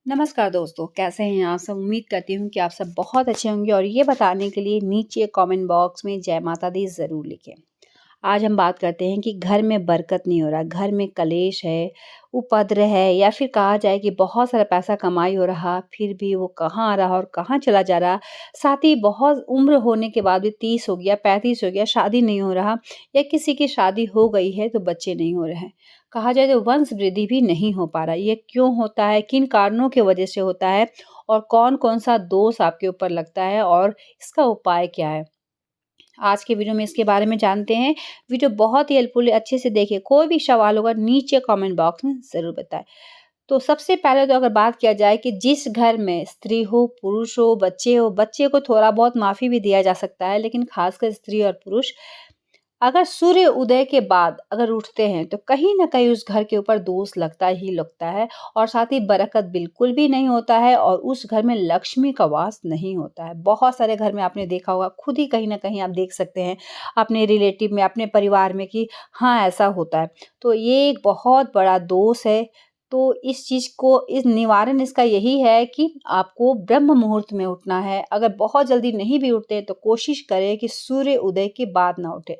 नमस्कार दोस्तों, कैसे हैं आप सब? उम्मीद करती हूँ कि आप सब बहुत अच्छे होंगे और ये बताने के लिए नीचे कमेंट बॉक्स में जय माता दी ज़रूर लिखें। आज हम बात करते हैं कि घर में बरकत नहीं हो रहा, घर में कलेश है, उपद्रव है या फिर कहा जाए कि बहुत सारा पैसा कमाई हो रहा, फिर भी वो कहाँ आ रहा और कहाँ चला जा रहा। साथ ही बहुत उम्र होने के बाद भी 30 हो गया, 35 हो गया, शादी नहीं हो रहा या किसी की शादी हो गई है तो बच्चे नहीं हो रहे हैं। कहा जाए तो वंश वृद्धि भी नहीं हो पा रहा। ये क्यों होता है? किन कारणों की वजह से होता है? और कौन-कौन सा दोष आपके ऊपर लगता है और इसका उपाय क्या है? आज के वीडियो में इसके बारे में जानते हैं। वीडियो बहुत ही हेल्पफुल है, अच्छे से देखिए। कोई भी सवाल होगा नीचे कमेंट बॉक्स में ज़रूर बताएँ। तो सबसे पहले तो अगर बात किया जाए कि जिस घर में स्त्री हो, पुरुष हो, बच्चे को थोड़ा बहुत माफ़ी भी दिया जा सकता है, लेकिन खासकर स्त्री और पुरुष अगर सूर्य उदय के बाद अगर उठते हैं तो कहीं न कहीं उस घर के ऊपर दोष लगता ही लगता है और साथ ही बरकत बिल्कुल भी नहीं होता है और उस घर में लक्ष्मी का वास नहीं होता है। बहुत सारे घर में आपने देखा होगा, खुद ही कहीं न कहीं आप देख सकते हैं अपने रिलेटिव में, अपने परिवार में कि हाँ, ऐसा होता है। तो ये एक बहुत बड़ा दोष है। तो इस चीज़ को इस निवारण इसका यही है कि आपको ब्रह्म मुहूर्त में उठना है। अगर बहुत जल्दी नहीं भी उठते तो कोशिश करें कि सूर्य उदय के बाद ना उठें।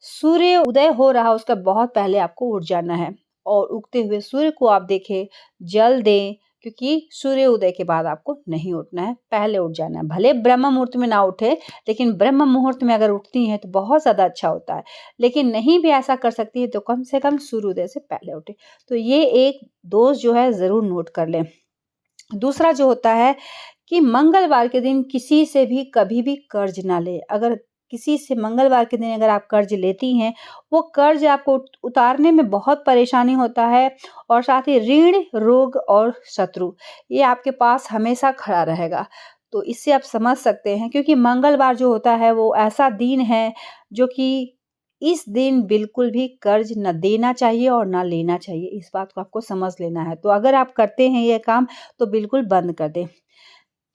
सूर्य उदय हो रहा उसका बहुत पहले आपको उठ जाना है और उगते हुए सूर्य को आप देखें, जल दें क्योंकि सूर्य उदय के बाद आपको नहीं उठना है, पहले उठ जाना है। भले ब्रह्म मुहूर्त में ना उठे, लेकिन ब्रह्म मुहूर्त में अगर उठती हैं तो बहुत ज़्यादा अच्छा होता है। लेकिन नहीं भी ऐसा कर सकती है तो कम से कम सूर्योदय से पहले उठें। तो ये एक दोष जो है ज़रूर नोट कर लें। दूसरा जो होता है कि मंगलवार के दिन किसी से भी कभी भी कर्ज ना लें। अगर किसी से मंगलवार के दिन अगर आप कर्ज लेती हैं, वो कर्ज आपको उतारने में बहुत परेशानी होता है और साथ ही ऋण, रोग और शत्रु ये आपके पास हमेशा खड़ा रहेगा। तो इससे आप समझ सकते हैं क्योंकि मंगलवार जो होता है वो ऐसा दिन है जो कि इस दिन बिल्कुल भी कर्ज ना देना चाहिए और ना लेना चाहिए। इस बात को आपको समझ लेना है। तो अगर आप करते हैं ये काम तो बिल्कुल बंद कर दें।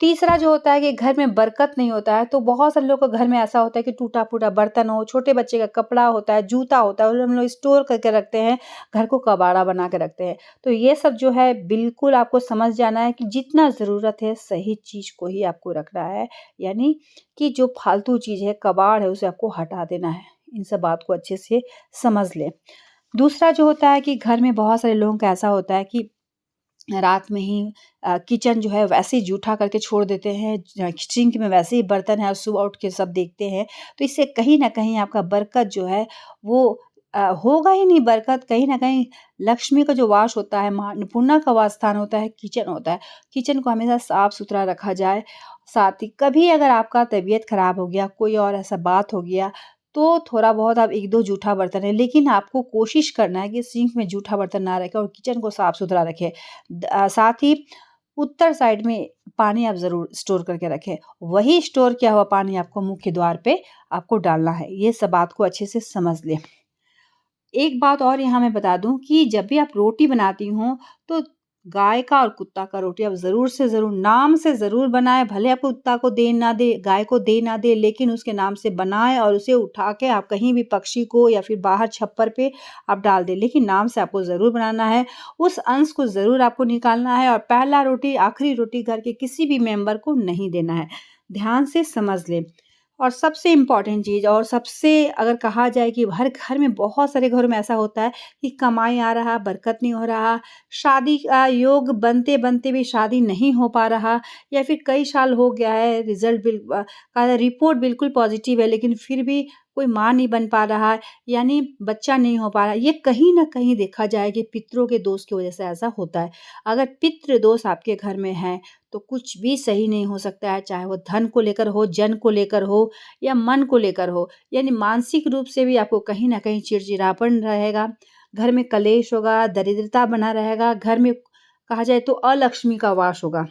तीसरा जो होता है कि घर में बरकत नहीं होता है, तो बहुत सारे लोगों के घर में ऐसा होता है कि टूटा-फूटा बर्तन हो, छोटे बच्चे का कपड़ा होता है, जूता होता है और हम लोग स्टोर करके रखते हैं, घर को कबाड़ा बना के रखते हैं। तो ये सब जो है बिल्कुल आपको समझ जाना है कि जितना ज़रूरत है सही चीज़ को ही आपको रखना है। यानी कि जो फालतू चीज़ है, कबाड़ है उसे आपको हटा देना है। इन सब बात को अच्छे से समझ लें। दूसरा जो होता है कि घर में बहुत सारे लोगों का ऐसा होता है कि रात में ही किचन जो है वैसे ही जूठा करके छोड़ देते हैं, सिंक में वैसे ही बर्तन है और सुबह उठ के सब देखते हैं। तो इससे कहीं न कहीं आपका बरकत जो है वो होगा ही नहीं बरकत, कहीं न कहीं लक्ष्मी का जो वास होता है, माँ अन्नपूर्णा का वास स्थान होता है, किचन होता है। किचन को हमेशा साफ-सुथरा रखा जाए। साथ ही कभी अगर आपका तबीयत खराब हो गया, कोई और ऐसा बात हो गया, तो थोड़ा बहुत आप 1-2 जूठा बर्तन है, लेकिन आपको कोशिश करना है कि सिंक में जूठा बर्तन ना रखें और किचन को साफ-सुथरा रखें। साथ ही उत्तर साइड में पानी आप ज़रूर स्टोर करके रखें। वही स्टोर किया हुआ पानी आपको मुख्य द्वार पे आपको डालना है। ये सब बात को अच्छे से समझ लें। एक बात और यहाँ मैं बता दूँ कि जब भी आप रोटी बनाती हों, तो गाय का और कुत्ता का रोटी आप ज़रूर से ज़रूर नाम से ज़रूर बनाएँ। भले आप कुत्ता को दे ना दें, गाय को दे ना दें, लेकिन उसके नाम से बनाएँ और उसे उठा के आप कहीं भी पक्षी को या फिर बाहर छप्पर पे आप डाल दें। लेकिन नाम से आपको ज़रूर बनाना है। उस अंश को ज़रूर आपको निकालना है और पहला रोटी, आखिरी रोटी घर के किसी भी मेंबर को नहीं देना है। ध्यान से समझ लें। और सबसे इम्पोर्टेंट चीज़ और सबसे अगर कहा जाए कि हर घर में बहुत सारे घरों में ऐसा होता है कि कमाई आ रहा, बरकत नहीं हो रहा, शादी का योग बनते-बनते भी शादी नहीं हो पा रहा या फिर कई साल हो गया है रिपोर्ट बिल्कुल पॉजिटिव है लेकिन फिर भी कोई माँ नहीं बन पा रहा है, यानी बच्चा नहीं हो पा रहा है। ये कहीं न कहीं देखा जाए कि पितरों के दोष की वज़ह से ऐसा होता है। अगर पितृ दोष आपके घर में है, तो कुछ भी सही नहीं हो सकता है, चाहे वो धन को लेकर हो, जन को लेकर हो या मन को लेकर हो। यानी मानसिक रूप से भी आपको कहीं न कहीं चिड़चिड़ापन रहेगा, घर में कलेश होगा, दरिद्रता बना रहेगा, घर में कहा जाए तो अलक्ष्मी का वास होगा।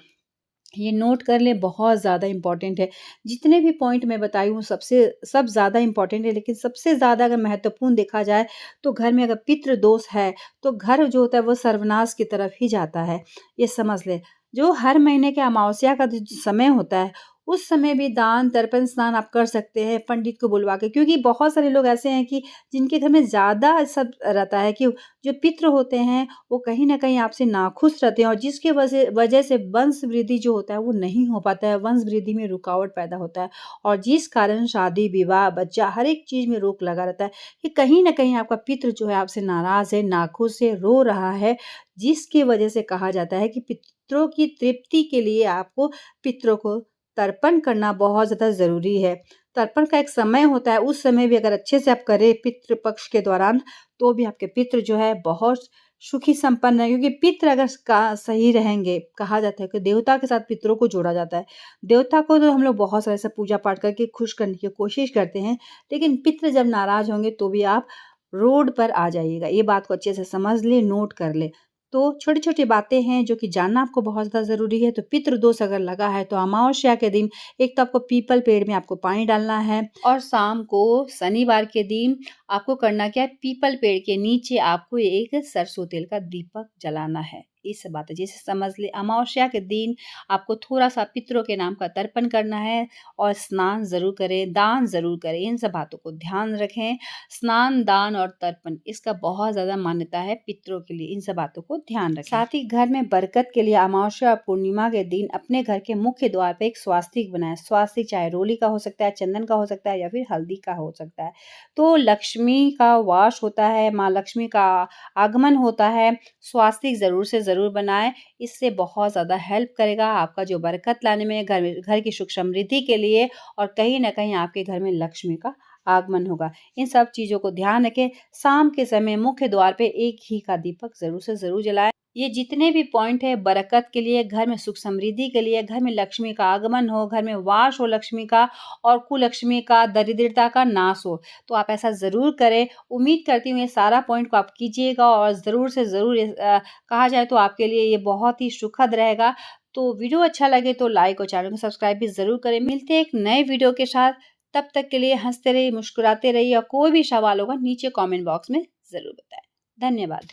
ये नोट कर लें, बहुत ज़्यादा इम्पोर्टेंट है। जितने भी पॉइंट मैं बताई हूँ सब ज़्यादा इम्पोर्टेंट है, लेकिन सबसे ज़्यादा अगर महत्वपूर्ण देखा जाए तो घर में अगर पितृ दोष है, तो घर जो होता है वो सर्वनाश की तरफ ही जाता है, ये समझ लें। जो हर महीने के अमावस्या का जो समय होता है, उस समय भी दान, तर्पण, स्नान आप कर सकते हैं पंडित को बुलवा के, क्योंकि बहुत सारे लोग ऐसे हैं कि जिनके घर में ज़्यादा सब रहता है कि जो पितृ होते हैं वो कहीं न कहीं आपसे नाखुश रहते हैं और जिसके वजह से वंश वृद्धि जो होता है वो नहीं हो पाता है, वंश वृद्धि में रुकावट पैदा होता है और जिस कारण शादी, विवाह, बच्चा हर एक चीज़ में रोक लगा रहता है कि कहीं न कहीं आपका पितृ जो है आपसे नाराज़ है, नाखुश है, रो रहा है, जिसकी वजह से कहा जाता है कि पितरों की तृप्ति के लिए आपको पितरों को तर्पण करना बहुत ज़्यादा ज़रूरी है। तर्पण का एक समय होता है, उस समय भी अगर अच्छे से आप करें पितृ पक्ष के दौरान, तो भी आपके पितृ जो है बहुत सुखी संपन्न है, क्योंकि पितृ अगर का सही रहेंगे, कहा जाता है कि देवता के साथ पितरों को जोड़ा जाता है। देवता को तो हम लोग बहुत सारे ऐसा पूजा पाठ करके खुश करने की कोशिश करते हैं, लेकिन पितृ जब नाराज़ होंगे तो भी आप रोड पर आ जाइएगा। ये बात को अच्छे से समझ लें, नोट कर लें। तो छोटी-छोटी बातें हैं जो कि जानना आपको बहुत ज़्यादा ज़रूरी है। तो पितृ दोष अगर लगा है तो अमावस्या के दिन एक तो आपको पीपल पेड़ में आपको पानी डालना है और शाम को शनिवार के दिन आपको करना क्या है, पीपल पेड़ के नीचे आपको एक सरसों तेल का दीपक जलाना है। ये सब बातें जैसे समझ लें। अमावस्या के दिन आपको थोड़ा-सा पितरों के नाम का तर्पण करना है और स्नान ज़रूर करें, दान ज़रूर करें। इन सब बातों को ध्यान रखें। स्नान, दान और तर्पण इसका बहुत ज़्यादा मान्यता है पितरों के लिए। इन सब बातों को ध्यान रखें। साथ ही घर में बरकत के लिए अमावस्या और पूर्णिमा के दिन अपने घर के मुख्य द्वार पे एक स्वास्तिक बनाएं। स्वास्तिक चाहे रोली का हो सकता है, चंदन का हो सकता है या फिर हल्दी का हो सकता है। तो लक्ष्मी का वास होता है, माँ लक्ष्मी का आगमन होता है। स्वास्तिक ज़रूर से ज़रूर बनाएं। इससे बहुत ज़्यादा हेल्प करेगा आपका जो बरकत लाने में, घर की सुख समृद्धि के लिए और कहीं न कहीं आपके घर में लक्ष्मी का आगमन होगा। इन सब चीज़ों को ध्यान रखें। शाम के समय मुख्य द्वार पे एक घी का दीपक ज़रूर से ज़रूर जलाएँ। ये जितने भी पॉइंट है बरकत के लिए, घर में सुख समृद्धि के लिए, घर में लक्ष्मी का आगमन हो, घर में वास हो लक्ष्मी का और कुलक्ष्मी का, दरिद्रता का नाश हो, तो आप ऐसा ज़रूर करें। उम्मीद करती हूँ ये सारा पॉइंट को आप कीजिएगा और ज़रूर से ज़रूर कहा जाए तो आपके लिए ये बहुत ही सुखद रहेगा। तो वीडियो अच्छा लगे तो लाइक और चैनल को सब्सक्राइब भी ज़रूर करें। मिलते हैं एक नए वीडियो के साथ। तब तक के लिए हँसते रहिए, मुस्कुराते रहिए और कोई भी सवाल होगा नीचे कमेंट बॉक्स में ज़रूर बताएँ। धन्यवाद।